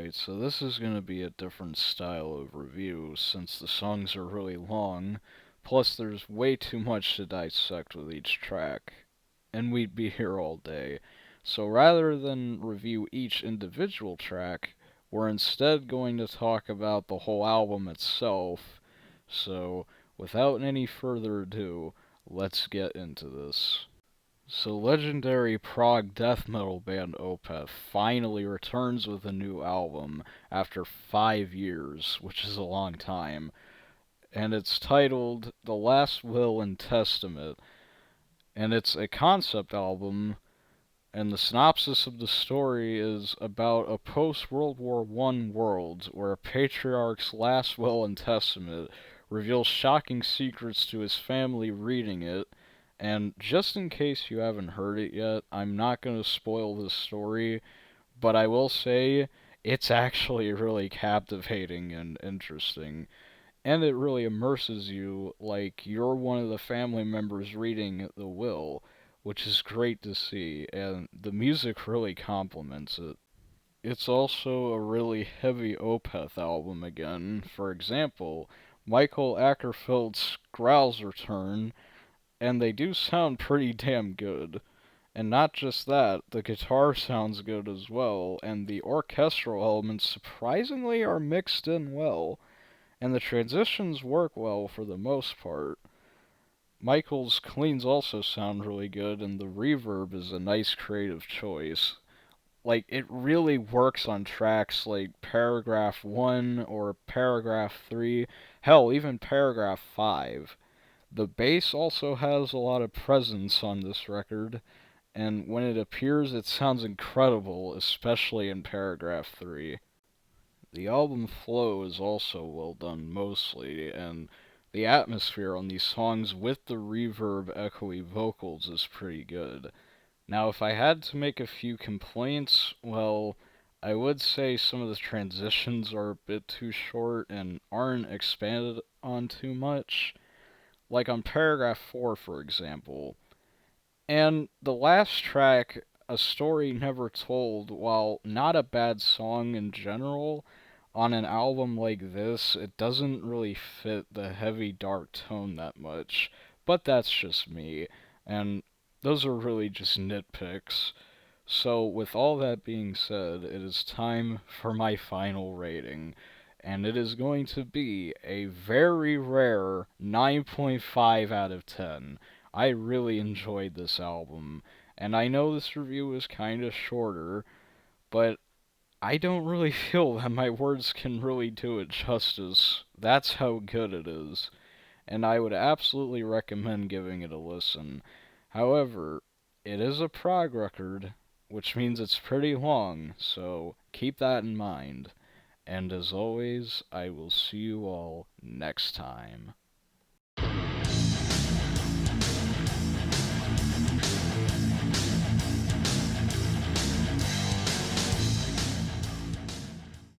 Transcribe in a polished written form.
Alright, so this is going to be a different style of review since the songs are really long, plus there's way too much to dissect with each track, and we'd be here all day. So rather than review each individual track, we're instead going to talk about the whole album itself. So, without any further ado, let's get into this. So, legendary prog death metal band Opeth finally returns with a new album after 5 years, which is a long time, and it's titled The Last Will and Testament, and it's a concept album, and the synopsis of the story is about a post-World War I world where a patriarch's last will and testament reveals shocking secrets to his family reading it. And just in case you haven't heard it yet, I'm not going to spoil this story, but I will say it's actually really captivating and interesting. And it really immerses you like you're one of the family members reading the will, which is great to see, and the music really complements it. It's also a really heavy Opeth album again. For example, Michael Ackerfeld's growls return, and they do sound pretty damn good. And not just that, the guitar sounds good as well, and the orchestral elements surprisingly are mixed in well, and the transitions work well for the most part. Michael's cleans also sound really good, and the reverb is a nice creative choice. Like, it really works on tracks like Paragraph 1 or Paragraph 3, hell, even Paragraph 5. The bass also has a lot of presence on this record, and when it appears, it sounds incredible, especially in Paragraph 3. The album flow is also well done mostly, and the atmosphere on these songs with the reverb echoey vocals is pretty good. Now, if I had to make a few complaints, well, I would say some of the transitions are a bit too short and aren't expanded on too much, like on paragraph 4, for example. And the last track, A Story Never Told, while not a bad song in general, on an album like this, it doesn't really fit the heavy dark tone that much. But that's just me, and those are really just nitpicks. So, with all that being said, it is time for my final rating, and it is going to be a very rare 9.5 out of 10. I really enjoyed this album, and I know this review is kinda shorter, but I don't really feel that my words can really do it justice. That's how good it is, and I would absolutely recommend giving it a listen. However, it is a prog record, which means it's pretty long, so keep that in mind. And as always, I will see you all next time.